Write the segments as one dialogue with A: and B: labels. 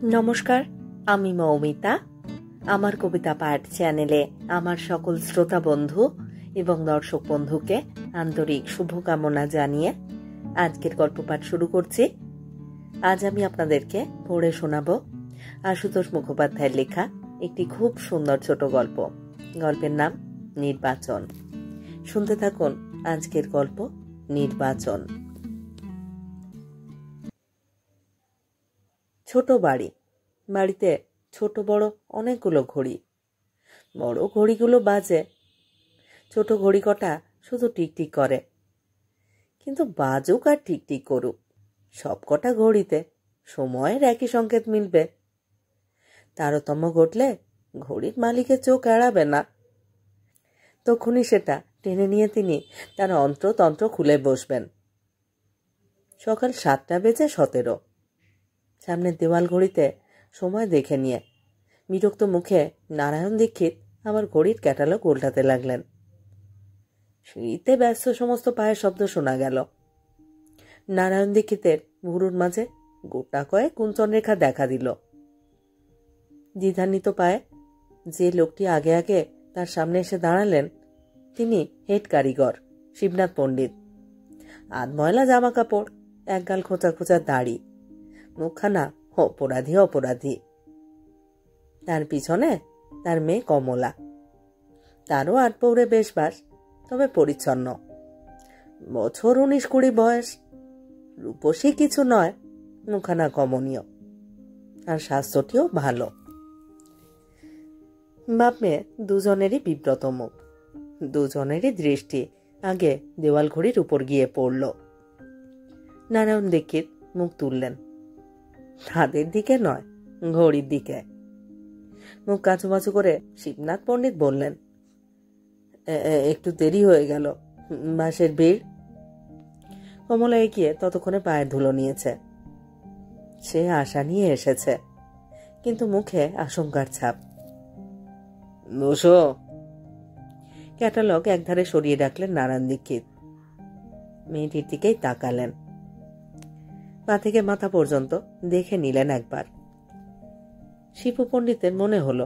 A: নমস্কার, আমি মৌমিতা। আমার কবিতা পাঠ চ্যানেলে আমার সকল শ্রোতা বন্ধু এবং দর্শক বন্ধুকে আন্তরিক শুভকামনা জানিয়ে আজকের গল্প পাঠ শুরু করছি। আজ আমি আপনাদেরকে পড়ে শোনাব আশুতোষ মুখোপাধ্যায়ের লেখা একটি খুব সুন্দর ছোট গল্প। গল্পের নাম নির্বাচন। শুনতে থাকুন আজকের গল্প নির্বাচন। ছোট বাড়ি। বাড়িতে ছোট বড় অনেকগুলো ঘড়ি। বড় ঘড়িগুলো বাজে, ছোট ঘড়ি কটা শুধু টিকটিক করে। কিন্তু বাজুক আর টিকটিক করুক, সব কটা ঘড়িতে সময়ের একই সংকেত মিলবে। তারতম্য ঘটলে ঘড়ির মালিকের চোখ এড়াবে না। তখনই সেটা টেনে নিয়ে তিনি তার অন্ত্রতন্ত্র খুলে বসবেন। সকাল 7:17। সামনের দেওয়াল ঘড়িতে সময় দেখে নিয়ে বিরক্ত মুখে নারায়ণ দীক্ষিত আবার ঘড়ির ক্যাটালগ উল্টাতে লাগলেন। সিঁড়িতে ব্যস্ত সমস্ত পায়ের শব্দ শোনা গেল। নারায়ণ দীক্ষিতের ভুরুর মাঝে গোটা কয়েক কুঞ্চন রেখা দেখা দিল। দ্বিধান্বিত পায়ে যে লোকটি আগে আগে তার সামনে এসে দাঁড়ালেন তিনি হেড কারিগর শিবনাথ পণ্ডিত। আধময়লা জামা কাপড়, একগাল খোঁচা খোঁচা দাড়ি, মুখখানা অপরাধী অপরাধী। তার পিছনে তার মেয়ে কমলা। তারও 8 পৌড়ে বেশ বাস, তবে পরিচ্ছন্ন। বছর 19-20 বয়স। রূপসী কিছু নয়, মুখখানা কমনীয়, আর স্বাস্থ্যটিও ভালো। বাপ মেয়ে দুজনেরই বিব্রত মুখ। দুজনেরই দৃষ্টি আগে দেওয়াল ঘড়ির উপর গিয়ে পড়ল। নারায়ণ দীক্ষিত মুখ তুললেন। তাদের দিকে নয়, ঘড়ির দিকে। মুখ কাচুমাচু করে শিবনাথ পণ্ডিত বললেন, একটু দেরি হয়ে গেল, বাসের ভিড়। কমলা এগিয়ে ততক্ষণে পায়ের ধুলো নিয়েছে। সে আশা নিয়ে এসেছে, কিন্তু মুখে আশঙ্কার ছাপ। বসো। ক্যাটালগ একধারে সরিয়ে রাখলেন নারায়ণ দীক্ষিত। মেয়েটির দিকেই তাকালেন। পা থেকে মাথা পর্যন্ত দেখে নিলেন একবার। শিবু পণ্ডিতের মনে হলো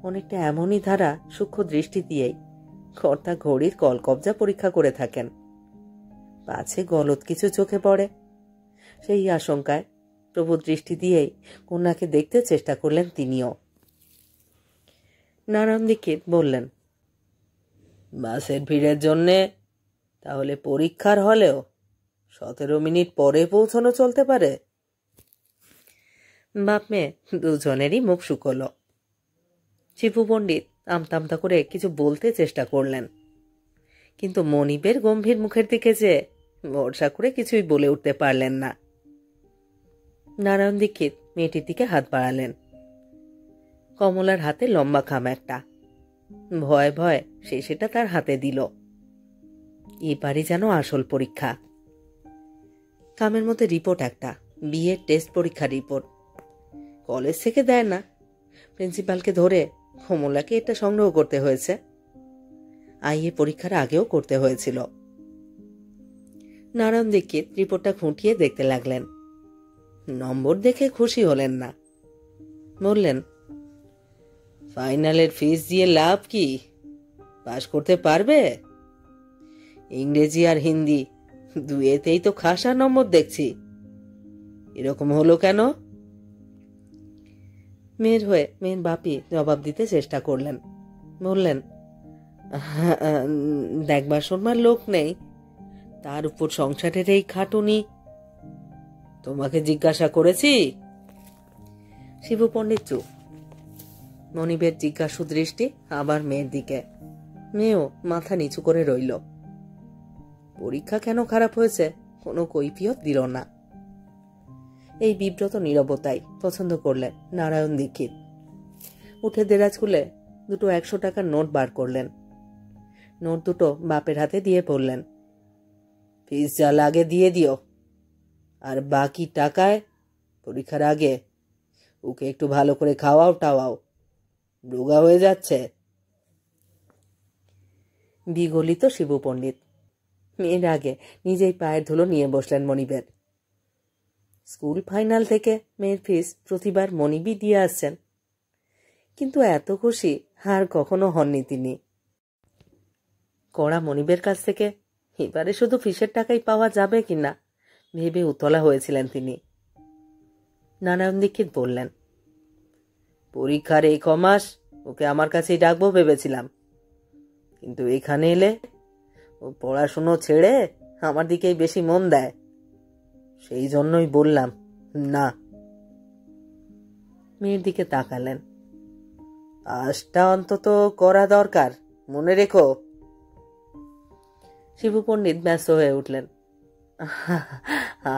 A: অনেকটা এমনই ধারা সূক্ষ্ম দৃষ্টি দিয়েই কর্তা ঘড়ির কলকবজা পরীক্ষা করে থাকেন। পাছে গলত কিছু চোখে পড়ে, সেই আশঙ্কায় প্রভু দৃষ্টি দিয়েই কন্যাকে দেখতে চেষ্টা করলেন তিনিও। নারায়ণ দীক্ষিত বললেন, বাসের ভিড়ের জন্যে তাহলে পরীক্ষার হলেও 17 মিনিট পরে পৌঁছানো চলতে পারে। বাপ মেয়ে দুজনেরই মুখ শুকল। শিবু পণ্ডিত আমতা আমতা করে কিছু বলতে চেষ্টা করলেন, কিন্তু মনিবের গম্ভীর মুখের দিকে যে ভরসা করে কিছুই বলে উঠতে পারলেন না। নারায়ণ দীক্ষিত মেয়েটির দিকে হাত বাড়ালেন। কমলার হাতে লম্বা খাম একটা। ভয় ভয় সে সেটা তার হাতে দিল। এবারই যেন আসল পরীক্ষা। খামের মধ্যে রিপোর্ট একটা, বিয়ের টেস্ট পরীক্ষার রিপোর্ট। কলেজ থেকে দেয় না, প্রিন্সিপালকে ধরে কমলাকে এটা সংগ্রহ করতে হয়েছে। আইএ পরীক্ষার আগেও করতে হয়েছিল। নারায়ণ দীক্ষিত রিপোর্টটা খুঁটিয়ে দেখতে লাগলেন। নম্বর দেখে খুশি হলেন না। বললেন, ফাইনালের ফিস দিয়ে লাভ কি? পাশ করতে পারবে? ইংরেজি আর হিন্দি দুয়েতেই তো খাসা নম্বর দেখছি। এরকম হলো কেন? মেয়ের হয়ে মেয়ের বাপি জবাব দিতে চেষ্টা করলেন। বললেন, দেখবার শোনবার লোক নেই, তার উপর সংসারের এই খাটুনি। তোমাকে জিজ্ঞাসা করেছি? শিবু পণ্ডিত চুপ। মনিবের জিজ্ঞাসু দৃষ্টি আবার মেয়ের দিকে। মেয়েও মাথা নিচু করে রইল। পরীক্ষা কেন খারাপ হয়েছে কোনো কৈফিয়ত দিল না। এই বিব্রত নীরবতাই পছন্দ করলেন নারায়ণ দীক্ষিত। উঠে দেরাজ খুলে 2 100 টাকার নোট বার করলেন। নোট দুটো বাপের হাতে দিয়ে পড়লেন, ফিস যা লাগে দিয়ে দিও, আর বাকি টাকায় পরীক্ষার আগে ওকে একটু ভালো করে খাওয়াও টাওয়াও, রোগা হয়ে যাচ্ছে। বিগলিত শিবু পণ্ডিত মেয়ের আগে নিজেই পায়ের ধুলো নিয়ে বসলেন মনিবের। স্কুল ফাইনাল থেকে মেয়ের ফিস প্রতিবার মনিবই দিয়ে আসছেন, কিন্তু এত খুশি আর কখনো হননি তিনি। কড়া মনিবের কাছ থেকে এবারে শুধু ফিসের টাকাই পাওয়া যাবে কিনা ভেবে উতলা হয়েছিলেন তিনি। নারায়ণ দীক্ষিত বললেন, পরীক্ষার এই কমাস ওকে আমার কাছেই ডাকবো ভেবেছিলাম, কিন্তু এখানে এলে ও পড়াশুনো ছেড়ে আমার দিকেই বেশি মন দেয়, সেই জন্যই বললাম না। মেয়ের দিকে তাকালেন। পাসটা অন্তত করা দরকার, মনে রেখো। শিবু পণ্ডিত ব্যস্ত হয়ে উঠলেন।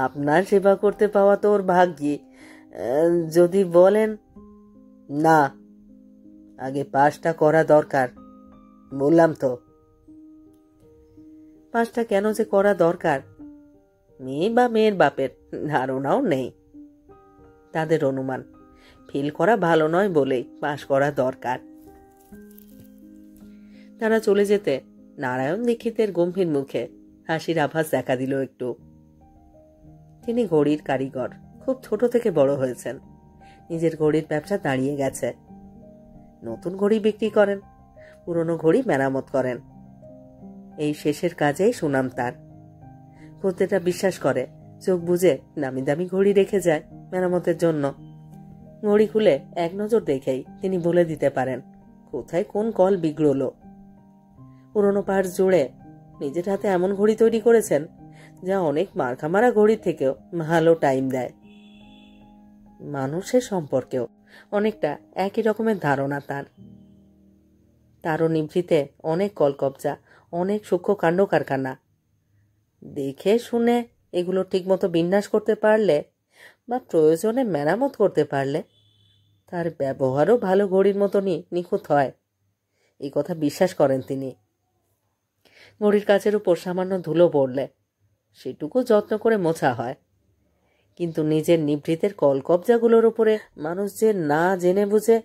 A: আপনার সেবা করতে পাওয়া তো ওর ভাগ্যি, যদি বলেন। না, আগে পাসটা করা দরকার, বললাম তো। পাসটা কেন যে করা দরকার মেয়ে বা মেয়ের বাপের ধারণাও নেই। তাদের অনুমান ফেল করা ভালো নয় বলেই পাস করা দরকার। তারা চলে যেতে নারায়ণ দীক্ষিতের গম্ভীর মুখে হাসির আভাস দেখা দিল একটু। তিনি ঘড়ির কারিগর, খুব ছোট থেকে বড় হয়েছেন। নিজের ঘড়ির ব্যবসা দাঁড়িয়ে গেছে। নতুন ঘড়ি বিক্রি করেন, পুরনো ঘড়ি মেরামত করেন। এই শেষের কাজেই সুনাম তার। প্রত্যেকটা বিশ্বাস করে চোখ বুজে নামি দামি ঘড়ি রেখে যায় মেরামতের জন্য। ঘড়ি খুলে এক নজর দেখেই তিনি বলে দিতে পারেন কোথায় কোন কল বিগড়ল। পুরনো পার্টস জুড়ে নিজের হাতে এমন ঘড়ি তৈরি করেছেন যা অনেক মার্কামারা ঘড়ির থেকেও ভালো টাইম দেয়। মানুষের সম্পর্কেও অনেকটা একই রকমের ধারণা তার। তারও নিভৃতে অনেক কলকবজা, অনেক সূক্ষ্ম কাণ্ড কারখানা। দেখে শুনে এগুলো ঠিকমতো বিন্যাস করতে পারলে বা প্রয়োজনে মেরামত করতে পারলে তার ব্যবহারও ভালো ঘড়ির মতনই নিখুঁত হয়, এই কথা বিশ্বাস করেন তিনি। ঘড়ির কাচের উপর সামান্য ধুলো পড়লে সেটুকু যত্ন করে মোছা হয়, কিন্তু নিজের নিভৃতের কলকবজাগুলোর উপরে মানুষ যে না জেনে বুঝে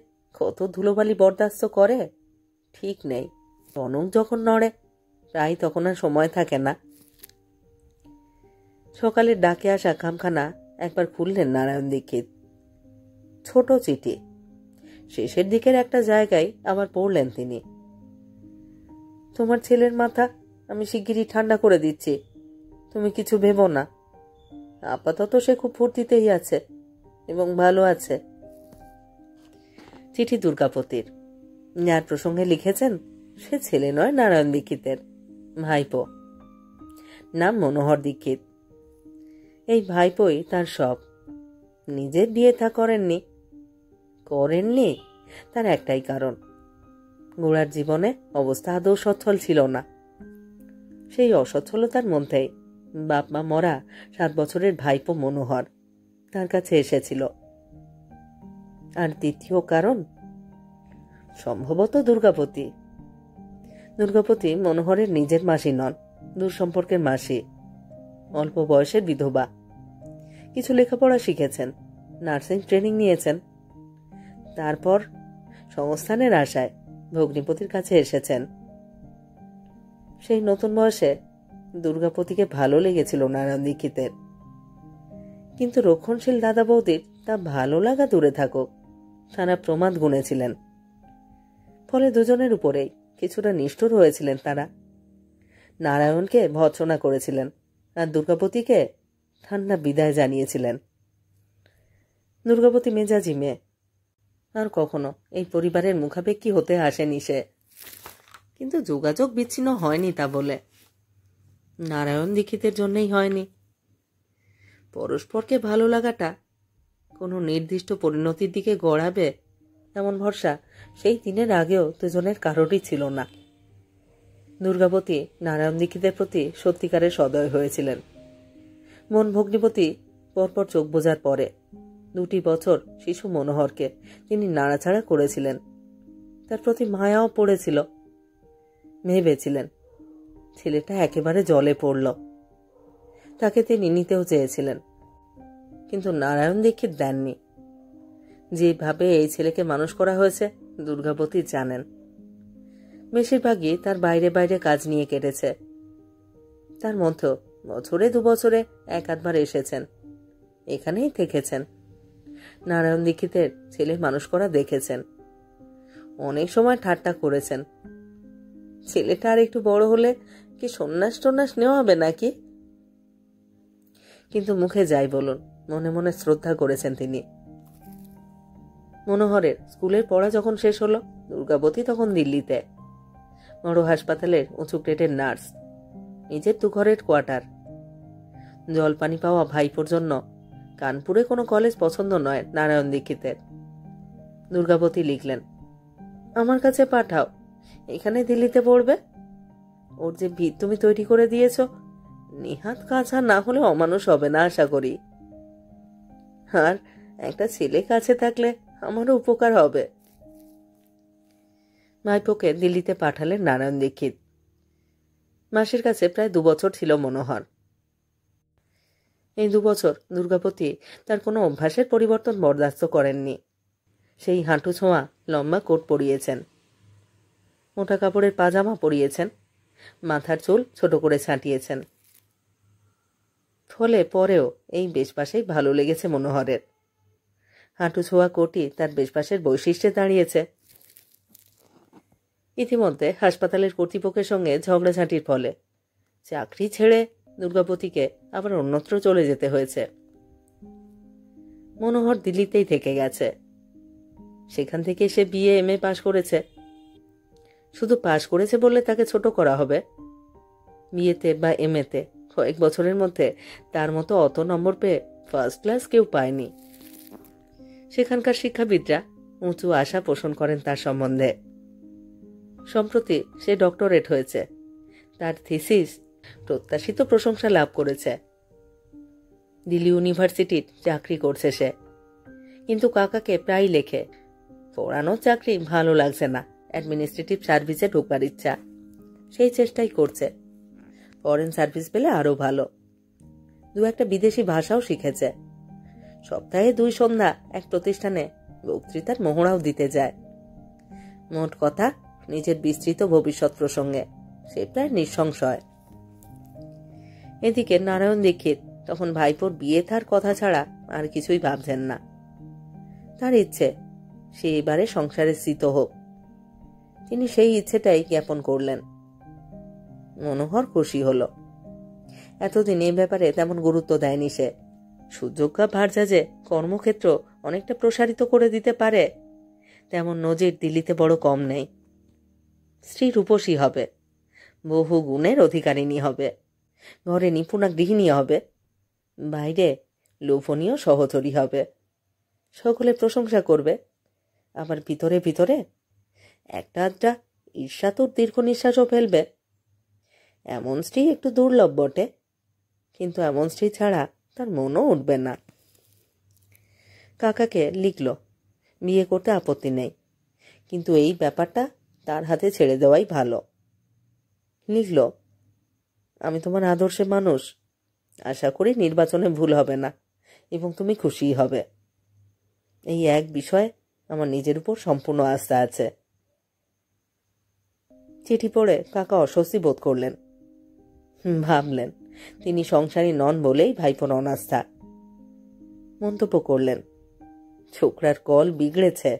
A: কত ধুলোবালি বরদাস্ত করে ঠিক নেই। টনক যখন নড়ে প্রায় তখন আর সময় থাকে না। সকালের ডাকে আসা খামখানা একবার খুললেন নারায়ণ দীক্ষিত। ছোট চিঠি, শেষের দিকের একটা জায়গায় আবার পড়লেন তিনি। তোমার ছেলের মাথা আমি শিগগিরই ঠান্ডা করে দিচ্ছি, তুমি কিছু ভেবো না। আপাতত সে খুব ফুর্তিতেই আছে এবং ভালো আছে। চিঠি দুর্গাপতির। যার প্রসঙ্গে লিখেছেন সে ছেলে নয় নারায়ণ দীক্ষিতের, ভাইপো। নাম মনোহর দীক্ষিত। এই ভাইপোই তার সব। নিজের বিয়ে থা করেননি তার একটাই কারণ, গোড়ার জীবনে অবস্থা আদৌ সচ্ছল ছিল না। সেই অসচ্ছলতার মধ্যেই বাপ মা মরা 7 বছরের ভাইপো মনোহর তার কাছে এসেছিল। আর দ্বিতীয় কারণ সম্ভবত দুর্গাপতি। দুর্গাপতি মনোহরের নিজের মাসি নন, দূর সম্পর্কের মাসি। অল্প বয়সের বিধবা। কিছু লেখাপড়া শিখেছেন, নার্সিং ট্রেনিং নিয়েছেন। তারপর সংস্থানের আশায় ভগ্নিপতির কাছে এসেছেন। সেই নতুন বয়সে দুর্গাপতিকে ভালো লেগেছিল নারায়ণ দীক্ষিতের, কিন্তু রক্ষণশীল দাদা বৌদির তা ভালো লাগা দূরে থাকুক, তারা প্রমাদ গুনেছিলেন। ফলে দুজনের উপরেই কিছুটা নিষ্ঠুর হয়েছিলেন তারা। নারায়ণকে ভৎসনা করেছিলেন আর দুর্গাপতিকে ঠান্ডা বিদায় জানিয়েছিলেন। দুর্গাপতি মেজাজি মেয়ে, আর কখনো এই পরিবারের মুখাপেক্ষী হতে আসেনি সে, কিন্তু যোগাযোগ বিচ্ছিন্ন হয়নি তা বলে। নারায়ণ দীক্ষিতের জন্যই হয়নি। পরস্পরকে ভালো লাগাটা কোনো নির্দিষ্ট পরিণতির দিকে গড়াবে এমন ভরসা সেই দিনের আগেও দুজনের কারোরই ছিল না। দুর্গাপতি নারায়ণ দীক্ষিতের প্রতি সত্যিকারের সদয় হয়েছিলেন। মন ভগ্নিপতি পরপর চোখ বোঝার পরে 2 বছর শিশু মনোহরকে তিনি নাড়াচাড়া করেছিলেন। তার প্রতি মায়াও পড়েছিল। ভেবেছিলেন ছেলেটা একেবারে জলে পড়ল। তাকে তিনি নিতেও চেয়েছিলেন, কিন্তু নারায়ণ দীক্ষিত দেননি। যেভাবে এই ছেলেকে মানুষ করা হয়েছে দুর্গাপতি জানেন। বেশিরভাগই তার বাইরে বাইরে কাজ নিয়ে কেটেছে। তার মধ্যেও বছরে 2 বছরে 1-8 বার এসেছেন এখানেই থেকেছেন। নারায়ণ দীক্ষিতের ছেলে মানুষ করা দেখেছেন, অনেক সময় ঠাট্টা করেছেন। ছেলেটা আর একটু বড় হলে কি সন্ন্যাস টন্যাস নেওয়া হবে নাকি? কিন্তু মুখে যাই বলুন, মনে মনে শ্রদ্ধা করেছেন তিনি। মনোহরের স্কুলের পড়া যখন শেষ হলো, দুর্গাবতী তখন দিল্লিতে, বড় হাসপাতালের উঁচু গ্রেডের নার্স, নিজের 2 ঘরের কোয়ার্টার। জলপানি পাওয়া ভাইপোর জন্য কানপুরে কোনো কলেজ পছন্দ নয় নারায়ণ দীক্ষিতের। দুর্গাবতী লিখলেন, আমার কাছে পাঠাও, এখানে দিল্লিতে পড়বে। ওর যে ভিত তুমি তৈরি করে দিয়েছ, নিহাত কাছা না হলে অমানুষ হবে না আশা করি। আর একটা ছেলে কাছে থাকলে আমারও উপকার হবে। ভাইপোকে দিল্লিতে পাঠালেন নারায়ণ দীক্ষিত। মাসির কাছে প্রায় 2 বছর ছিল মনোহর। এই 2 বছর দুর্গাপতি তার কোনো অভ্যাসের পরিবর্তন বরদাস্ত করেননি। সেই হাঁটু ছোঁয়া লম্বা কোট পরিয়েছেন, মোটা কাপড়ের পাজামা পরিয়েছেন, মাথার চুল ছোট করে ছাঁটিয়েছেন। ফলে পরেও এই বেশপাশেই ভালো লেগেছে মনোহরের। হাঁটু ছোঁয়া কোটই তার বেশপাশের বৈশিষ্ট্যে দাঁড়িয়েছে। ইতিমধ্যে হাসপাতালের কর্তৃপক্ষের সঙ্গে ঝগড়াঝাঁটির ফলে চাকরি ছেড়ে দুর্গাপতিকে আবার অন্যত্র চলে যেতে হয়েছে। মনোহর দিল্লিতেই থেকে গেছে। সেখান থেকে সে বিএ এমএ পাশ করেছে। শুধু পাশ করেছে বললে তাকে ছোট করা হবে? বিএতে বা এমএতে কয়েক বছরের মধ্যে তার মতো অত নম্বর পেয়ে ফার্স্ট ক্লাস কেউ পায়নি। সেখানকার শিক্ষাবিদরা উঁচু আশা পোষণ করেন তার সম্বন্ধে। সম্প্রতি সে ডক্টরেট হয়েছে, তার থিসিস প্রত্যাশিত প্রশংসা লাভ করেছে। দিল্লি ইউনিভার্সিটির চাকরি করছে সে। কিন্তু কাকাকে প্রায় লেখে, পড়ানোর চাকরি ভালো লাগছে না, অ্যাডমিনিস্ট্রেটিভ সার্ভিসে ঢোকার ইচ্ছা। সেই চেষ্টাই করছে। ফরেন সার্ভিস পেলে আরো ভালো। 2-1 বিদেশি ভাষাও শিখেছে। সপ্তাহে 2 সন্ধ্যা এক প্রতিষ্ঠানে বক্তৃতার মহড়াও দিতে যায়। মোট কথা, নিজের বিস্তৃত ভবিষ্যৎ প্রসঙ্গে সে প্রায় নিঃসংশয়। এদিকে নারায়ণ দীক্ষিত তখন ভাইপোর বিয়ে থার কথা ছাড়া আর কিছুই ভাবছেন না। তার ইচ্ছে সে এবারে সংসারে স্থিত হোক। তিনি সেই ইচ্ছেটাই জ্ঞাপন করলেন। মনোহর খুশি হল। এতদিন এ ব্যাপারে তেমন গুরুত্ব দেয়নি সে। সুযোগ্যা ভারজাজে কর্মক্ষেত্র অনেকটা প্রসারিত করে দিতে পারে, তেমন নজির দিল্লিতে বড় কম নেই। স্ত্রী রূপসী হবে, বহু গুণের অধিকারিণী হবে, ঘরে নিপুণা গৃহিণী হবে, বাইরে লোভনীয় সহচরী হবে, সকলে প্রশংসা করবে। আবার ভিতরে ভিতরে একটা আধটা ঈর্ষাতুর দীর্ঘ নিঃশ্বাসও ফেলবে। এমন স্ত্রী একটু দুর্লভ বটে, কিন্তু এমন স্ত্রী ছাড়া তার মনও উঠবে না। কাকাকে লিখল, বিয়ে করতে আপত্তি নেই, কিন্তু এই ব্যাপারটা তার হাতে ছেড়ে দেওয়াই ভালো। লিখল, আমি তোমার আদর্শের মানুষ, আশা করি নির্বাচনে ভুল হবে না এবং তুমি খুশিই হবে। এই এক বিষয়ে আমার নিজের উপর সম্পূর্ণ আস্থা আছে। চিঠি পড়ে কাকা অস্বস্তি বোধ করলেন। ভাবলেন তিনি সংসারী নন বলেই ভাইপোর অনাস্থা। মন্তব্য করলেন, ছোকরার কল বিগড়েছে।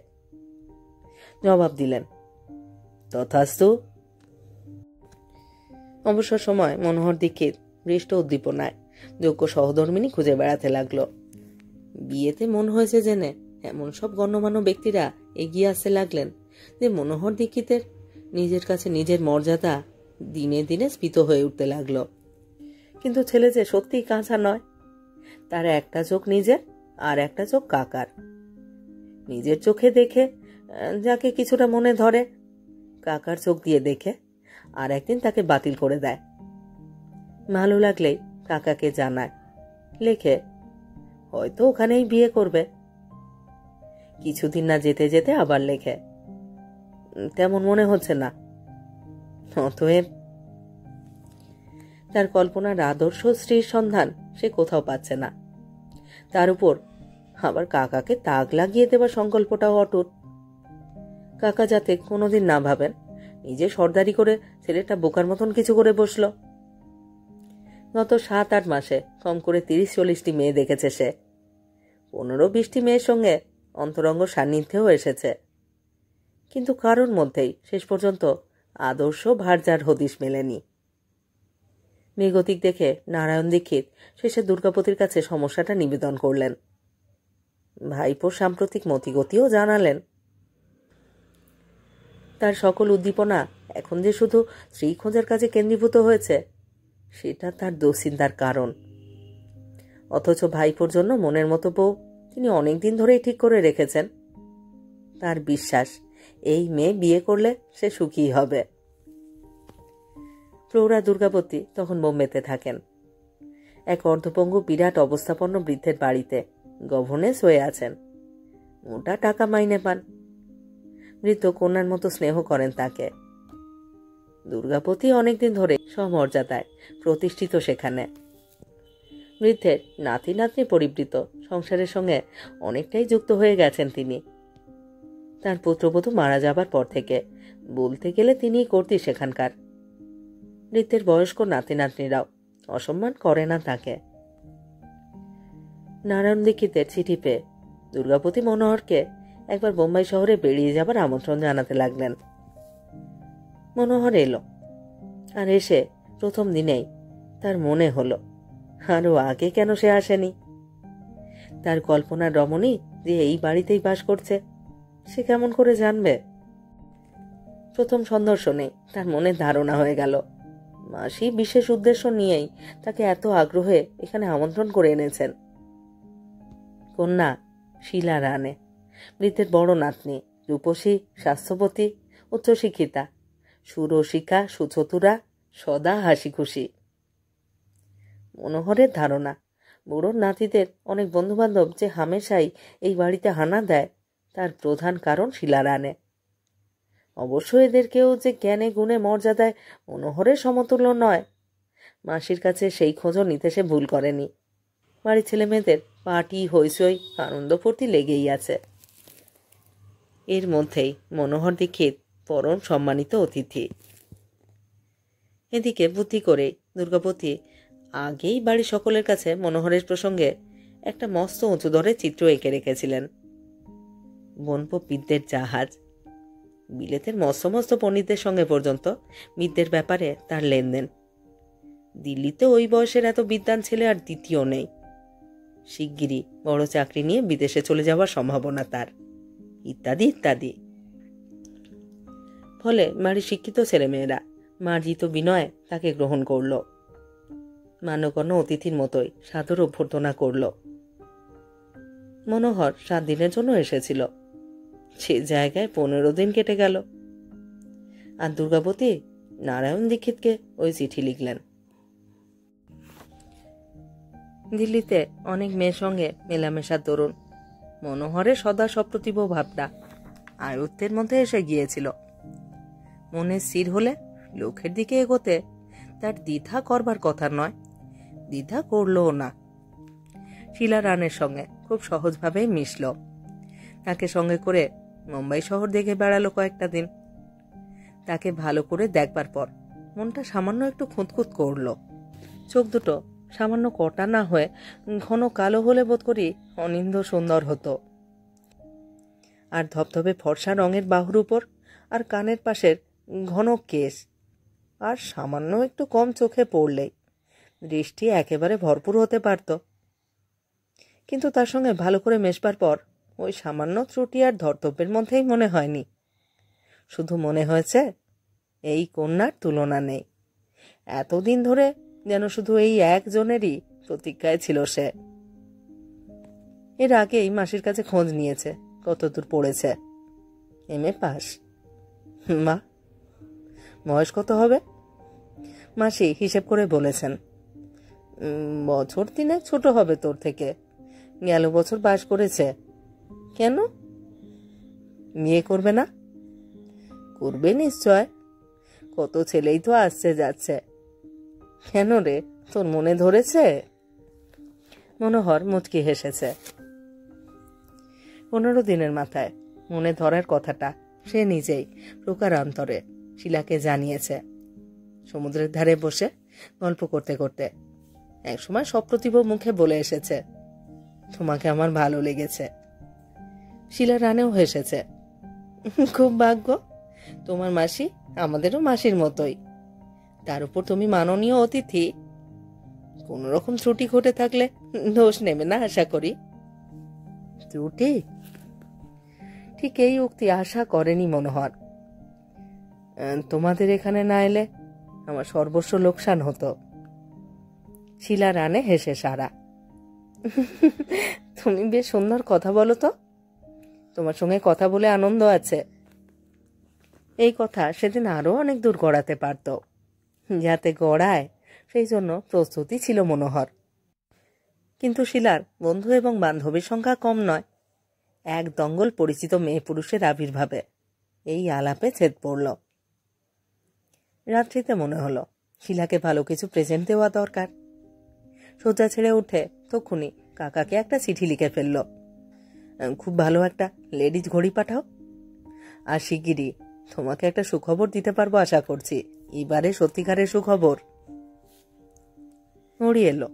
A: জবাব দিলেন, তথাস্তু। অবসর সময় মনোহর দীক্ষিত বৃষ্ট উদ্দীপনায় যোগ্য সহধর্মিনী খুঁজে বেড়াতে লাগলো। বিয়েতে মন হয়েছে জেনে এমন সব গণ্যমান্য ব্যক্তিরা এগিয়ে আসতে লাগলেন যে মনোহর দীক্ষিতের নিজের কাছে নিজের মর্যাদা দিনে দিনে স্ফীত হয়ে উঠতে লাগলো। কিন্তু ছেলে যে সত্যিই কাঁচা নয়। তার একটা চোখ নিজের, আর একটা চোখ কাকার। নিজের চোখে দেখে যাকে কিছুটা মনে ধরে, কাকার চোখ দিয়ে দেখে আর একদিন তাকে বাতিল করে দেয়। ভালো লাগলেই কাকাকে জানায়, লেখে, হয়তো ওখানেই বিয়ে করবে। কিছুদিন না যেতে যেতে আবার লেখে, তেমন মনে হচ্ছে না। অতএব তার কল্পনার আদর্শ স্ত্রীর সন্ধান সে কোথাও পাচ্ছে না। তার উপর আবার কাকাকে তাক লাগিয়ে দেবার সংকল্পটাও অটুট। কাকা যাতে কোনোদিন না ভাবেন নিজে সর্দারি করে ছেলেটা বোকার মতন কিছু করে বসল। গত 7-8 মাসে কম করে 30-40টি মেয়ে দেখেছে সে। 15-20টি মেয়ের সঙ্গে অন্তরঙ্গ সান্নিধ্যেও এসেছে, কিন্তু কারোর মধ্যেই শেষ পর্যন্ত আদর্শ ভার্যার হদিশ মেলেনি। মৃগতিক দেখে নারায়ণ দীক্ষিত শেষে দুর্গাপতির কাছে সমস্যাটা নিবেদন করলেন। ভাইপোর সাম্প্রতিক মতিগতিও জানালেন। তার সকল উদ্দীপনা এখন যে শুধু স্ত্রী খোঁজার কাজে কেন্দ্রীভূত হয়েছে, সেটা তার দুশ্চিন্তার কারণ। অথচ ভাইপোর জন্য মনের মতো বউ তিনি অনেকদিন ধরেই ঠিক করে রেখেছেন। তার বিশ্বাস এই মেয়ে বিয়ে করলে সে সুখী হবে। প্রৌঢ়া দুর্গাপতি তখন বোম্বেতে থাকেন, এক অর্ধপঙ্গু বিরাট অবস্থাপন্ন বৃদ্ধের বাড়িতে গভর্নেস হয়ে আছেন। মোটা টাকা মাইনে পান। বৃদ্ধ কন্যার মতো স্নেহ করেন তাকে। দুর্গাপতি অনেকদিন ধরে সমর্যাদায় প্রতিষ্ঠিত সেখানে। বৃদ্ধের নাতি নাতনি পরিবৃত সংসারের সঙ্গে অনেকটাই যুক্ত হয়ে গেছেন তিনি। তার পুত্রবধূ মারা যাবার পর থেকে বলতে গেলে তিনিই কর্ত্রী সেখানকার। বৃদ্ধের বয়স্ক নাতি নাতনিরাও অসম্মান করে না তাকে। নারায়ণ দীক্ষিতের চিঠি পেয়ে দুর্গাপতি মনোহরকে একবার বোম্বাই শহরে বেরিয়ে যাবার আমন্ত্রণ জানাতে লাগলেন। মনোহর এলো, আর এসে প্রথম দিনেই তার মনে হলো আরো আগে কেন সে আসেনি। তার কল্পনার রমণী যে এই বাড়িতেই বাস করছে, সে কেমন করে জানবে? প্রথম সন্দর্শনে তার মনে ধারণা হয়ে গেল মাসি বিশেষ উদ্দেশ্য নিয়েই তাকে এত আগ্রহে এখানে আমন্ত্রণ করে এনেছেন। কন্যা শিলা রানে, বৃদ্ধের বড় নাতনি, রূপসী, স্বাস্থ্যবতী, উচ্চশিক্ষিতা, সুরসিকা, সুচতুরা, সদা হাসি খুশি। মনোহরের ধারণা বুড়োর নাতিদের অনেক বন্ধুবান্ধব যে হামেশাই এই বাড়িতে হানা দেয়, তার প্রধান কারণ শিলা রানে। অবশ্য এদের কেউ যে জ্ঞানে গুণে মর্যাদায় মনোহরের সমতুল্য নয়, মাসির কাছে সেই খোঁজও নিতে সে ভুল করেনি। বাড়ির ছেলে মেয়েদের পার্টি, হইচই, আনন্দ ফুর্তি লেগেই আছে। এর মধ্যেই মনোহর দীক্ষিত পরম সম্মানিত অতিথি। এদিকে বুদ্ধি করে দুর্গাপতি আগেই বাড়ির সকলের কাছে মনোহরের প্রসঙ্গে একটা মস্ত উঁচু দরে চিত্র এঁকে রেখেছিলেন। বনপ বিদ্যের জাহাজ। বিলেতের মস্ত মস্ত পণ্ডিতদের সঙ্গে পর্যন্ত বিদ্যের ব্যাপারে তার লেনদেন। দিল্লিতে ওই বয়সের এত বিদ্বান ছেলে আর দ্বিতীয় নেই। শিগগিরই বড় চাকরি নিয়ে বিদেশে চলে যাওয়ার সম্ভাবনা তার, ইত্যাদি ইত্যাদি। ফলে বাড়ির শিক্ষিত ছেলেমেয়েরা মার্জিত বিনয়ে তাকে গ্রহণ করল। মান্যগণ্য অতিথির মতোই সাদর অভ্যর্থনা করল। মনোহর 7 দিনের জন্য এসেছিল, সে জায়গায় 15 দিন কেটে গেল। আর দুর্গাপতি নারায়ণ দীক্ষিতকে ওই চিঠি লিখলেন। দিল্লিতে অনেক মেয়ের সঙ্গে মেলামেশার দরুন মনোহরের সদা সপ্রতিভ ভাবটা আয়ত্তের মধ্যে এসে গিয়েছিল। মনে স্থির হলে লক্ষ্যের দিকে এগোতে তার দ্বিধা করবার কথা নয়, দ্বিধা করলও না। শিলা রানের সঙ্গে খুব সহজভাবেই মিশল। তাকে সঙ্গে করে মুম্বাই শহর দেখে বেড়ালো কয়েকটা দিন। তাকে ভালো করে দেখবার পর মনটা সামান্য একটু খুঁতখুত করল। চোখ দুটো সামান্য কটা না হয়ে ঘন কালো হলে বোধ করি অনিন্দ সুন্দর হতো। আর ধপধপে ফর্সা রঙের বাহুর উপর আর কানের পাশের ঘন কেশ আর সামান্য একটু কম চোখে পড়লেই দৃষ্টি একেবারে ভরপুর হতে পারত। কিন্তু তার সঙ্গে ভালো করে মেশবার পর ওই সামান্য ত্রুটি আর ধর্তব্যের মধ্যেই মনে হয়নি। শুধু মনে হয়েছে এই কন্যার তুলনা নেই। এতদিন ধরে যেন শুধু এই একজনেরই প্রতীক্ষায় ছিল সে। এর আগেই মাসির কাছে খোঁজ নিয়েছে কতদূর পড়েছে। MA pass. মা, বয়স কত হবে? মাসি হিসেব করে বলেছেন, বছর 3 ছোট হবে তোর থেকে। গেল বছর পাস করেছে। কেন, বিয়ে করবে না? করবে নিশ্চয়, কত ছেলেই তো আসছে যাচ্ছে। কেন রে, তোর মনে ধরেছে? মনোহর মুচকি হেসেছে। 15 দিনের মাথায় মনে ধরার কথাটা সে নিজেই প্রকারান্তরে শিলাকে জানিয়েছে। সমুদ্রের ধারে বসে গল্প করতে করতে একসময় সপ্রতিভ মুখে বলে এসেছে, তোমাকে আমার ভালো লেগেছে। শিলা রানেও হেসেছে। খুব ভাগ্য, তোমার মাসি আমাদেরও মাসির মতোই। তার উপর তুমি মাননীয় অতিথি, কোন রকম ত্রুটি ঘটে থাকলে দোষ নেবে না আশা করি। ত্রুটি? ঠিক এই উক্তি আশা করেনি মনোহর। তোমাদের এখানে না এলে আমার সর্বস্ব লোকসান হতো। শিলা রানে হেসে সারা। তুমি বেশ সুন্দর কথা বলো তো, তোমার সঙ্গে কথা বলে আনন্দ আছে। এই কথা সেদিন আরো অনেক দূর গড়াতে পারত, যাতে গড়ায় সেই জন্য প্রস্তুতি ছিল মনোহর। কিন্তু শিলার বন্ধু এবং বান্ধবীর সংখ্যা কম নয়। এক দঙ্গল পরিচিত মেয়ে পুরুষের আবির্ভাবে এই আলাপে ছেদ পড়ল। রাত্রিতে মনে হলো শিলাকে ভালো কিছু প্রেজেন্ট দেওয়া দরকার। সোজা ছেড়ে উঠে তক্ষুনি কাকাকে একটা চিঠি লিখে ফেলল। খুব ভালো একটা লেডিজ ঘড়ি পাঠাও, আর শিগগিরই তোমাকে একটা সুখবর দিতে পারবো আশা করছি। এবারে সত্যিকারের সুখবর। ঘড়ি এলো,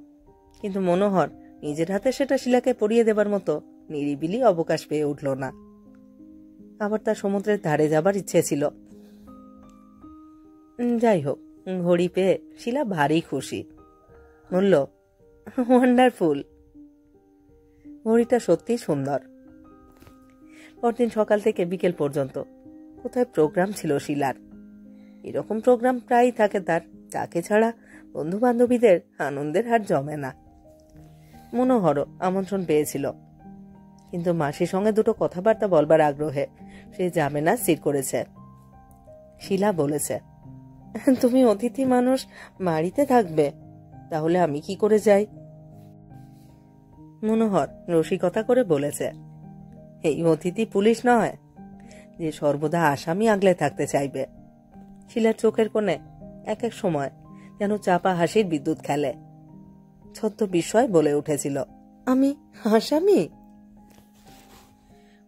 A: কিন্তু মনোহর নিজের হাতে সেটা শিলাকে পরিয়ে দেবার মতো নিরিবিলি অবকাশ পেয়ে উঠল না। আবার তার সমুদ্রের ধারে যাবার ইচ্ছে ছিল। যাই হোক, ঘড়ি পেয়ে শিলা ভারী খুশি। বলল, ওয়ান্ডারফুল। ঘড়িটা সত্যিই সুন্দর। পরদিন সকাল থেকে বিকেল পর্যন্ত কোথায় প্রোগ্রাম ছিল শিলার। এরকম প্রোগ্রাম প্রায়ই থাকে তার, তাকে ছাড়া বন্ধু বান্ধবীদের আনন্দের হার জমে না। মনোহরও আমন্ত্রণ পেয়েছিল, কিন্তু মাসির সঙ্গে দুটো কথাবার্তা বলবার আগ্রহে সে যাবে না স্থির করেছে। শিলা বলেছে, তুমি অতিথি মানুষ, বাড়িতে থাকবে, তাহলে আমি কি করে যাই? মনোহর রসিকতা করে বলেছে, এই অতিথি পুলিশ নয় যে সর্বদা আসামি আগলে থাকতে চাইবে। শিলার চোখের কোণে এক এক সময় যেন চাপা হাসির বিদ্যুৎ খেলে। ছদ্ম বিস্ময় বলে উঠেছিল, আমি আসামি?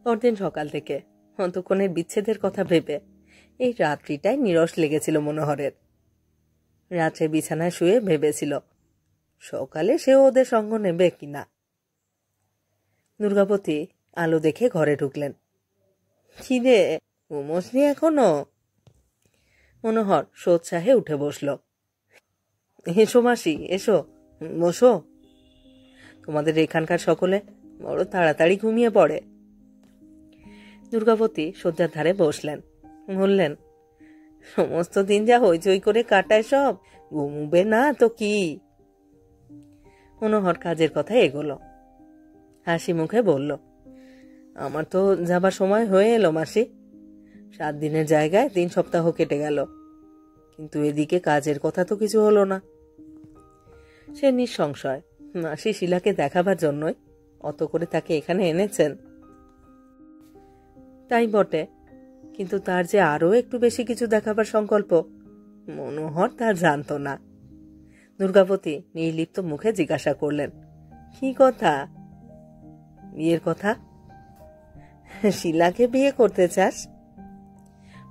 A: পরদিন সকাল থেকে অন্তক্ষণের বিচ্ছেদের কথা ভেবে এই রাত্রিটাই নিরস লেগেছিল মনোহরের। রাত্রে বিছানায় শুয়ে ভেবেছিল সকালে সেও ওদের সঙ্গ নেবে কিনা। দুর্গাপতি আলো দেখে ঘরে ঢুকলেন। কি রে, ঘুমোসনি এখনো? মনোহর সোৎসাহে উঠে বসল। এসো মাসি, এসো, বসো। তোমাদের এখানকার সকলে বড় তাড়াতাড়ি ঘুমিয়ে পড়ে। দুর্গাপতি শয্যার ধারে বসলেন, বললেন, সমস্ত দিন যা হইচই করে কাটায় সব, ঘুমবে না তো কি? মনোহর কাজের কথা এগোলো। হাসি মুখে বলল, আমার তো যাবার সময় হয়ে এলো মাসি। 7 দিনের জায়গায় 3 সপ্তাহ কেটে গেল, কিন্তু এদিকে কাজের কথা তো কিছু হলো না। সে নিঃসংশয় মাসি শিলাকে দেখাবার জন্যই অত করে তাকে এখানে এনেছেন। তাই বটে, কিন্তু তার যে আরো একটু বেশি কিছু দেখাবার সংকল্প মনোহর তার জানত না। দুর্গাপতি নির্লিপ্ত মুখে জিজ্ঞাসা করলেন, কি কথা? বিয়ের কথা। শিলাকে বিয়ে করতে চাস?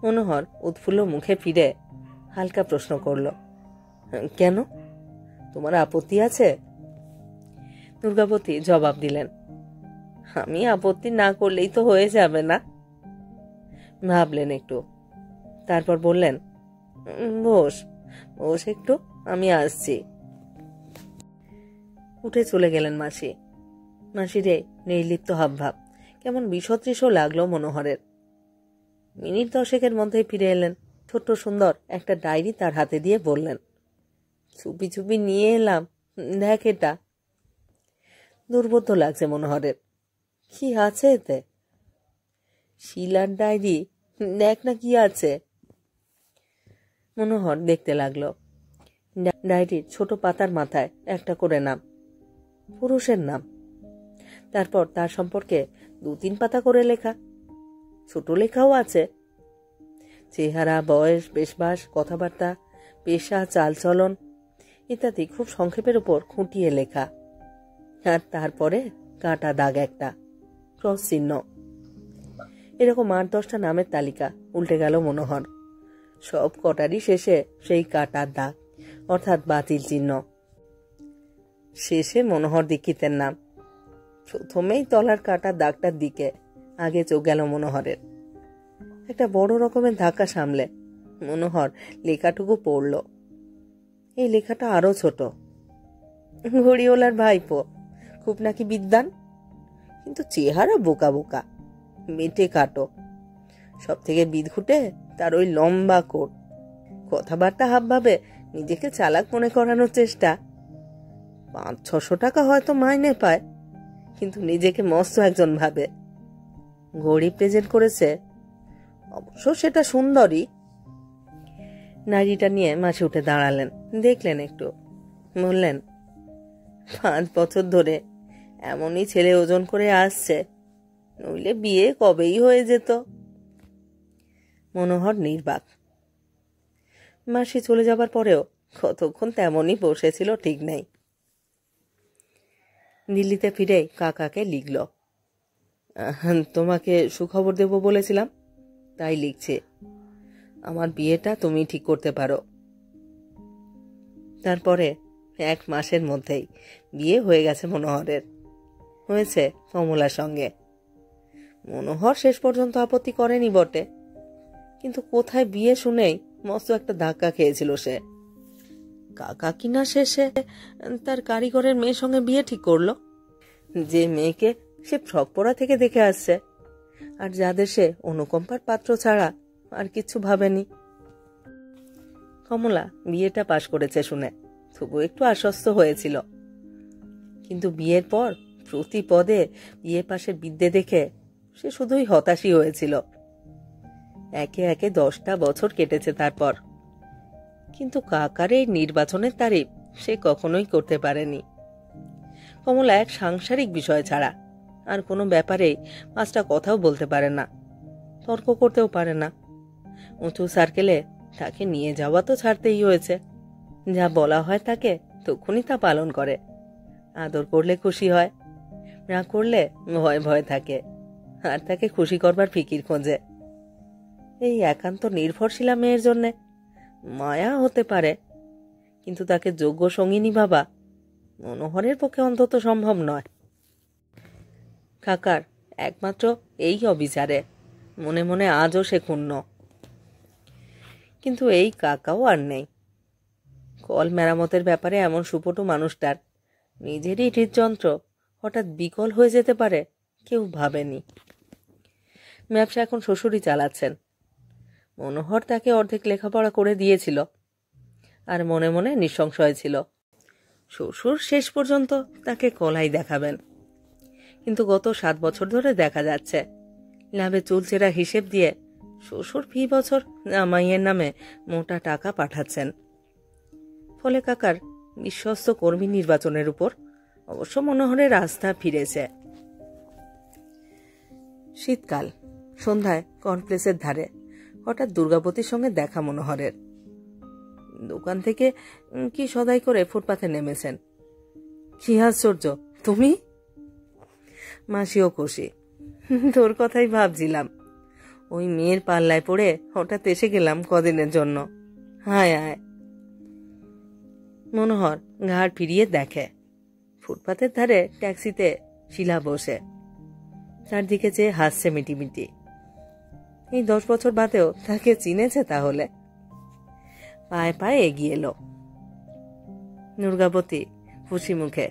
A: মনোহর উৎফুল্ল মুখে ফিরে হালকা প্রশ্ন করল, কেন, তোমার আপত্তি আছে? দুর্গাপতি জবাব দিলেন, আমি আপত্তি না করলেই তো হয়ে যাবে না। ভাবলেন একটু, তারপর বললেন, বস বস একটু, আমি আসছি। উঠে চলে গেলেন মাসি। মাসিরে নির্লিপ্ত হাবভাব কেমন বিসদৃশ লাগলো মনোহরের। মিনিট 10 মধ্যেই ফিরে এলেন। ছোট্ট সুন্দর একটা ডায়েরি তার হাতে দিয়ে বললেন, চুপি চুপি নিয়ে এলাম, দেখ এটা। দুর্বোধ্য লাগছে মনোহরের। কি আছে এতে? শিলার ডায়েরি, দেখ না কি আছে। মনোহর দেখতে লাগলো। ডায়েরির ছোট পাতার মাথায় একটা করে নাম, পুরুষের নাম। তারপর তার সম্পর্কে 2-3 পাতা করে লেখা, ছোট লেখাও আছে। চেহারা, বয়স, বেশবাস, কথাবার্তা, পেশা, চালচলন ইত্যাদি খুব সংক্ষেপের উপর খুঁটিয়ে লেখা। আর তারপরে কাটা দাগ একটা, ক্রস চিহ্ন। এরকম 8-10টা নামের তালিকা উল্টে গেল মনোহর। সব কটারই শেষে সেই কাটার দাগ, অর্থাৎ বাতিল চিহ্ন। শেষে মনোহর দীক্ষিতের নাম। প্রথমেই তলার কাটা দাগটার দিকে আগে চোখ গেল মনোহরের। একটা বড় রকমের ধাক্কা সামলে মনোহর লেখাটুকু পড়ল। এই লেখাটা আরো ছোট। ঘড়িওয়ালার ভাইপো, খুব নাকি বিদ্বান, কিন্তু চেহারা বোকা বোকা, মেটে কাটো। সব থেকে বিদঘুটে তার ওই লম্বা কোট, কথাবার্তা হাবভাবে নিজেকে চালাক মনে করানোর চেষ্টা। 500-600 টাকা হয়তো মাইনে পায়, কিন্তু নিজেকে মস্ত একজন ভাবে। ঘড়ি প্রেজেন্ট করেছে, অবশ্য সেটা সুন্দরী। নারীটা নিয়ে মাসি উঠে দাঁড়ালেন, দেখলেন একটু, বললেন, 5 বছর ধরে এমনই ছেলে ওজন করে আসছে, নইলে বিয়ে কবেই হয়ে যেত। মনোহর নির্বাক। মাসি চলে যাবার পরেও কতক্ষণ তেমনই বসেছিল ঠিক নেই। দিল্লিতে ফিরেই কাকাকে লিখল, তোমাকে সুখবর দেব বলেছিলাম, তাই লিখছে। আমার বিয়েটা তুমি ঠিক করতে পারো। তারপরে 1 মাসের মধ্যেই বিয়ে হয়ে গেছে মনোহরের। হয়েছে কমলার সঙ্গে। মনোহর শেষ পর্যন্ত আপত্তি করেনি বটে, কিন্তু কোথায় বিয়ে শুনেই মস্ত একটা ধাক্কা খেয়েছিল সে। কাকা কিনা শেষে তার কারিগরের মেয়ের সঙ্গে বিয়ে ঠিক করলো, যে মেয়েকে সে ফ্রকপড়া থেকে দেখে আসছে, আর যাদের সে অনুকম্পার পাত্র ছাড়া আর কিছু ভাবেনি। কমলা বিয়েটা পাশ করেছে শুনে তবু একটু আশ্বস্ত হয়েছিল, কিন্তু বিয়ের পর প্রতি পদে বিয়ে পাশের বিদ্যে দেখে সে শুধুই হতাশই হয়েছিল। একে একে 10টা বছর কেটেছে তারপর, কিন্তু কাকার এই নির্বাচনের তারিফ সে কখনোই করতে পারেনি। কমলা এক সাংসারিক বিষয় ছাড়া আর কোনো ব্যাপারেই 5টা কথাও বলতে পারে না, তর্ক করতেও পারে না। উঁচু সার্কেলে তাকে নিয়ে যাওয়া তো ছাড়তেই হয়েছে। যা বলা হয় তাকে তখনই তা পালন করে। আদর করলে খুশি হয়, না করলে ভয় ভয় থাকে, আর তাকে খুশি করবার ফিকির খোঁজে। এই একান্ত নির্ভরশীলা মেয়ের জন্যে মায়া হতে পারে, কিন্তু তাকে যোগ্য সঙ্গিনী ভাবা মনোহরের পক্ষে অন্তত সম্ভব নয়। কাকার একমাত্র এই অবিচারে মনে মনে আজও সে ক্ষুণ্ণ। কিন্তু এই কাকাও আর নেই। কল মেরামতের ব্যাপারে এমন সুপটু মানুষটার নিজেরই হৃদযন্ত্র হঠাৎ বিকল হয়ে যেতে পারে কেউ ভাবেনি। ব্যবসা এখন শ্বশুরই চালাচ্ছেন। মনোহর তাকে অর্ধেক লেখাপড়া করে দিয়েছিল, আর মনে মনে নিঃসংশয় ছিল শ্বশুর শেষ পর্যন্ত তাকে কলাই দেখাবেন। কিন্তু গত 7 বছর ধরে দেখা যাচ্ছে লাভে চুলচেরা হিসেব দিয়ে শ্বশুর ফি বছর জামাইয়ের নামে মোটা টাকা পাঠাচ্ছেন। ফলে কাকার বিশ্বস্ত কর্মী নির্বাচনের উপর অবশ্য মনোহরের আস্থা ফিরেছে। শীতকাল, সন্ধ্যায় কর্নপ্লেসের ধারে হঠাৎ দুর্গাবতীর সঙ্গে দেখা মনোহরের। দোকান থেকে কি সদাই করে ফুটপাথে নেমেছেন। কি আশ্চর্য, তুমি? মাসিও খুশি। তোর কথাই ভাবছিলাম, ওই মেয়ের পাল্লায় পড়ে হঠাৎ এসে গেলাম কদিনের জন্য। হায় আয়। মনোহর ঘাড় ফিরিয়ে দেখে ফুটপাথের ধারে ট্যাক্সিতে শিলা বসে, তার দিকে চেয়ে হাসছে মিটিমিটি। এই 10 বছর বাদেও তাকে চিনেছে তাহলে। পায়ে পায়ে এগিয়ে এলো। দুর্গাবতী খুশি মুখে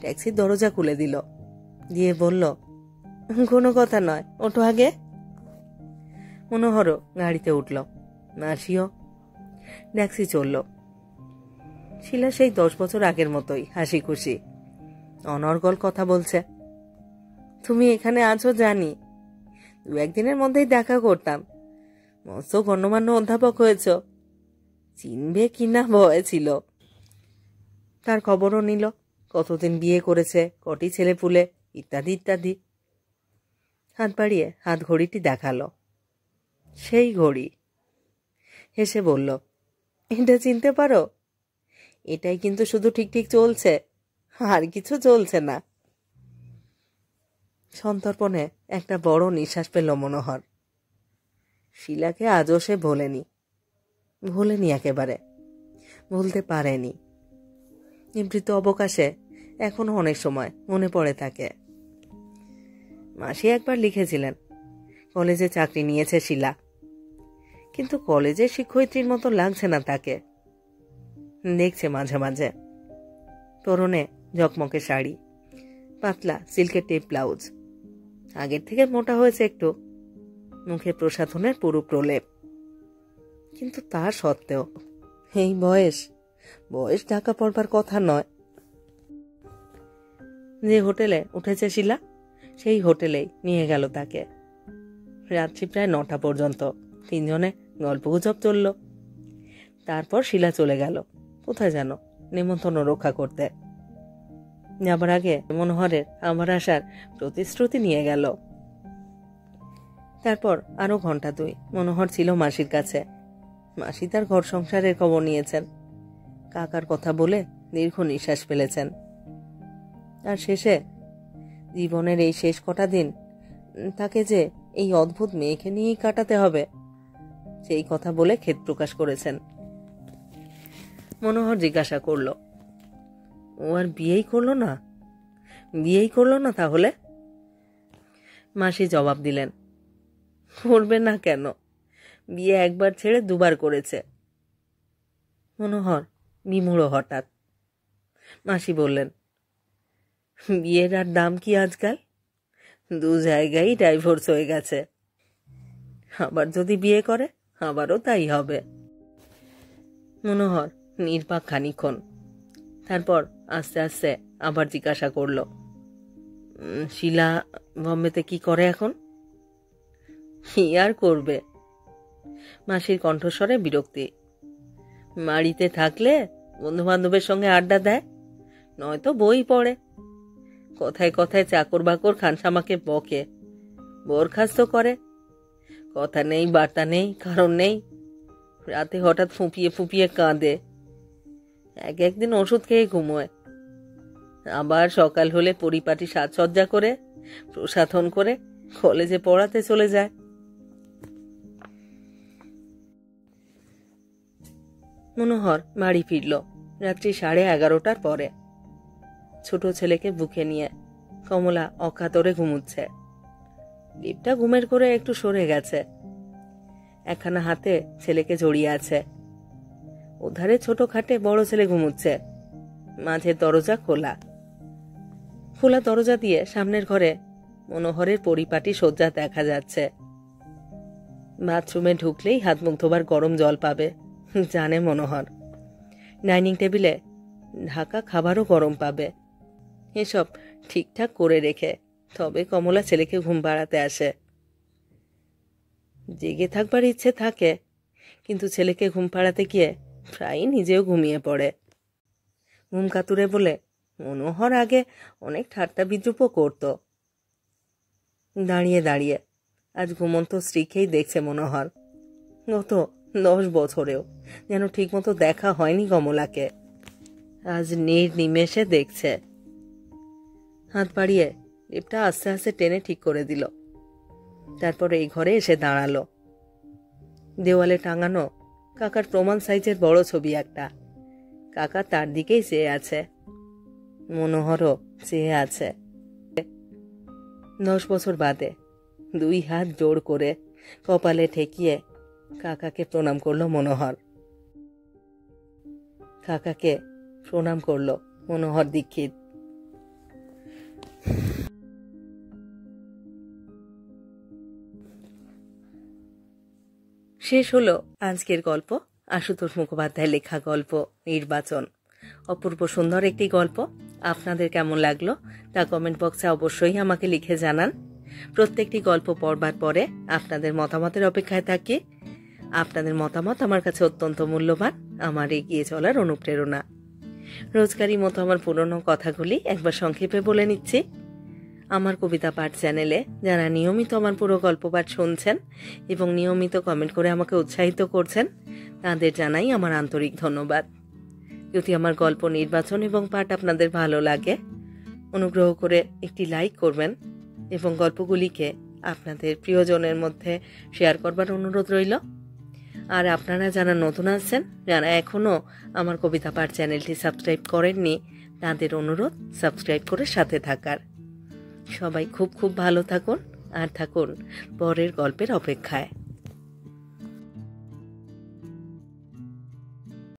A: ট্যাক্সির দরজা খুলে দিল, দিয়ে বলল, কোনো কথা নয়, ওঠো আগে। মনোহরও গাড়িতে উঠল, মাসিও। ট্যাক্সি চলল। শিলা সেই 10 বছর আগের মতোই হাসি খুশি, অনর্গল কথা বলছে। তুমি এখানে আছো জানি, 2-1 দিনের মধ্যেই দেখা করতাম। মস্ত গণ্যমান্য অধ্যাপক হয়েছ, চিনবে কিনা ভয় ছিল। তার খবরও নিল, কতদিন বিয়ে করেছে, কটি ছেলে পুলে, ইত্যাদি ইত্যাদি। হাত বাড়িয়ে হাত ঘড়িটি দেখালো, সেই ঘড়ি। হেসে বলল, এটা চিনতে পারো? এটাই কিন্তু শুধু ঠিক ঠিক চলছে, আর কিছু চলছে না। সন্তর্পণে একটা বড় নিঃশ্বাস পেল মনোহর। শিলাকে আজও সে ভোলেনি একেবারে, ভুলতে পারেনি। নিভৃত অবকাশে এখনো অনেক সময় মনে পড়ে থাকে। মাসি একবার লিখেছিলেন কলেজে চাকরি নিয়েছে শিলা, কিন্তু কলেজের শিক্ষয়িত্রীর মতো লাগছে না তাকে। দেখছে মাঝে মাঝে পরনে ঝকমকে শাড়ি, পাতলা সিল্কের টেপ ব্লাউজ, আগের থেকে মোটা হয়েছে একটু, মুখে প্রসাধনের পুরো প্রলেপ। কিন্তু তা সত্ত্বেও এই বয়স ঢাকা পড়বার কথা নয়। যে হোটেলে উঠেছে শিলা সেই হোটেলেই নিয়ে গেল তাকে। রাত্রি প্রায় 9টা পর্যন্ত তিনজনে গল্পগুজব চলল। তারপর শিলা চলে গেল কোথায় যেন নেমন্তন্ন রক্ষা করতে। যাবার আগে মনোহরের আমার আসার প্রতিশ্রুতি নিয়ে গেল। তারপর আরো ঘন্টা 2 মনোহর ছিল মাসির কাছে। মাসি তার ঘর সংসারের খবর নিয়েছেন, কাকার কথা বলে দীর্ঘ নিঃশ্বাস ফেলেছেন। আর শেষে জীবনের এই শেষ কটা দিন তাকে যে এই অদ্ভুত মেয়েকে নিয়েই কাটাতে হবে সেই কথা বলে খেদ প্রকাশ করেছেন। মনোহর জিজ্ঞাসা করল, ও আর বিয়েই করলো না তাহলে? মাসি জবাব দিলেন, করবে না কেন, বিয়ে একবার ছেড়ে 2বার করেছে। মনোহর বিমূঢ় হঠাৎ। মাসি বললেন, বিয়ের আর দাম কি আজকাল? 2 জায়গায় ডাইভোর্স হয়ে গেছে। আবার যদি বিয়ে করে আবারও তাই হবে। মনোহর নির্বাক খানিক্ষণ, তারপর আস্তে আস্তে আবার জিজ্ঞাসা করল, শিলা বম্বেতে কি করে এখন? কি আর করবে? মাসির কণ্ঠস্বরে বিরক্তি। বাড়িতে থাকলে বন্ধু বান্ধবের সঙ্গে আড্ডা দেয়, নয়তো বই পড়ে। কথায় কথায় চাকর বাকর খানসামাকে বকে, বরখাস্ত করে। কথা নেই, বার্তা নেই, কারণ নেই। রাতে হঠাৎ ফুঁপিয়ে ফুঁপিয়ে কাঁদে, একদিন ওষুধ খেয়ে ঘুমোয়। আবার সকাল হলে পরিপাটি সাজসজ্জা করে প্রসাধন করে কলেজে পড়াতে চলে যায়। মনোহর বাড়ি ফিরল রাত্রি 11:30টার পরে। ছোট ছেলেকে বুকে নিয়ে কমলা অকাতরে ঘুমুচ্ছে। লিপটা ঘুমের করে একটু সরে গেছে, একখানা হাতে ছেলেকে জড়িয়ে আছে। ওধারে ছোট খাটে বড় ছেলে ঘুমুচ্ছে, মাঝের দরজা খোলা। খোলা দরজা দিয়ে সামনের ঘরে মনোহরের পরিপাটি শয্যা দেখা যাচ্ছে। বাথরুমে ঢুকলেই হাত মুখ ধোবার গরম জল পাবে জানে মনোহর। ডাইনিং টেবিলে ঢাকা খাবারও গরম পাবে। এসব ঠিকঠাক করে রেখে তবে কমলা ছেলেকে ঘুম পাড়াতে আসে। জেগে থাকবার ইচ্ছে থাকে, কিন্তু ছেলেকে ঘুম পাড়াতে গিয়ে প্রায় নিজেও ঘুমিয়ে পড়ে। ঘুম কাতুরে বলে মনোহর আগে অনেক ঠাট্টা বিদ্রুপও করত। দাঁড়িয়ে দাঁড়িয়ে আজ ঘুমন্ত স্ত্রীকেই দেখছে মনোহর। গত 10 বছরেও যেন ঠিকমতো দেখা হয়নি কমলাকে, আজ নির্নিমেষে দেখছে। হাত বাড়িয়ে লিপটা আস্তে আস্তে টেনে ঠিক করে দিল। তারপর এই ঘরে এসে দাঁড়ালো। দেওয়ালে টাঙানো কাকার প্রমাণ সাইজের বড় ছবি একটা। কাকা তার দিকেই চেয়ে আছে, মনোহরও চেয়ে আছে। 10 বছর বাদে 2 হাত জোড় করে কপালে ঠেকিয়ে কাকাকে প্রণাম করলো মনোহর। কাকাকে প্রণাম করলো মনোহর দীক্ষিত। শেষ হলো আজকের গল্প, আশুতোষ মুখোপাধ্যায়ের লেখা গল্প নির্বাচন। অপূর্ব সুন্দর একটি গল্প। আপনাদের কেমন লাগলো তা কমেন্ট বক্সে অবশ্যই আমাকে লিখে জানান। প্রত্যেকটি গল্প পড়বার পরে আপনাদের মতামতের অপেক্ষায় থাকি। আপনাদের মতামত আমার কাছে অত্যন্ত মূল্যবান, আমার এগিয়ে চলার অনুপ্রেরণা। রোজকারই মতো আমার পুরনো কথাগুলি একবার সংক্ষেপে বলে নিচ্ছি। আমার কবিতা পাঠ চ্যানেলে যারা নিয়মিত আমার পুরো গল্প পাঠ শুনছেন এবং নিয়মিত কমেন্ট করে আমাকে উৎসাহিত করছেন, তাদের জানাই আমার আন্তরিক ধন্যবাদ। যদি আমার গল্প নির্বাচন এবং পাঠ আপনাদের ভালো লাগে, অনুগ্রহ করে একটি লাইক করবেন এবং গল্পগুলিকে আপনাদের প্রিয়জনের মধ্যে শেয়ার করবার অনুরোধ রইল। আর আপনারা যারা নতুন আসছেন, যারা এখনও আমার কবিতা পাঠ চ্যানেলটি সাবস্ক্রাইব করেননি, তাদের অনুরোধ সাবস্ক্রাইব করে সাথে থাকার। সবাই খুব খুব ভালো থাকুন আর থাকুন পরের গল্পের অপেক্ষায়।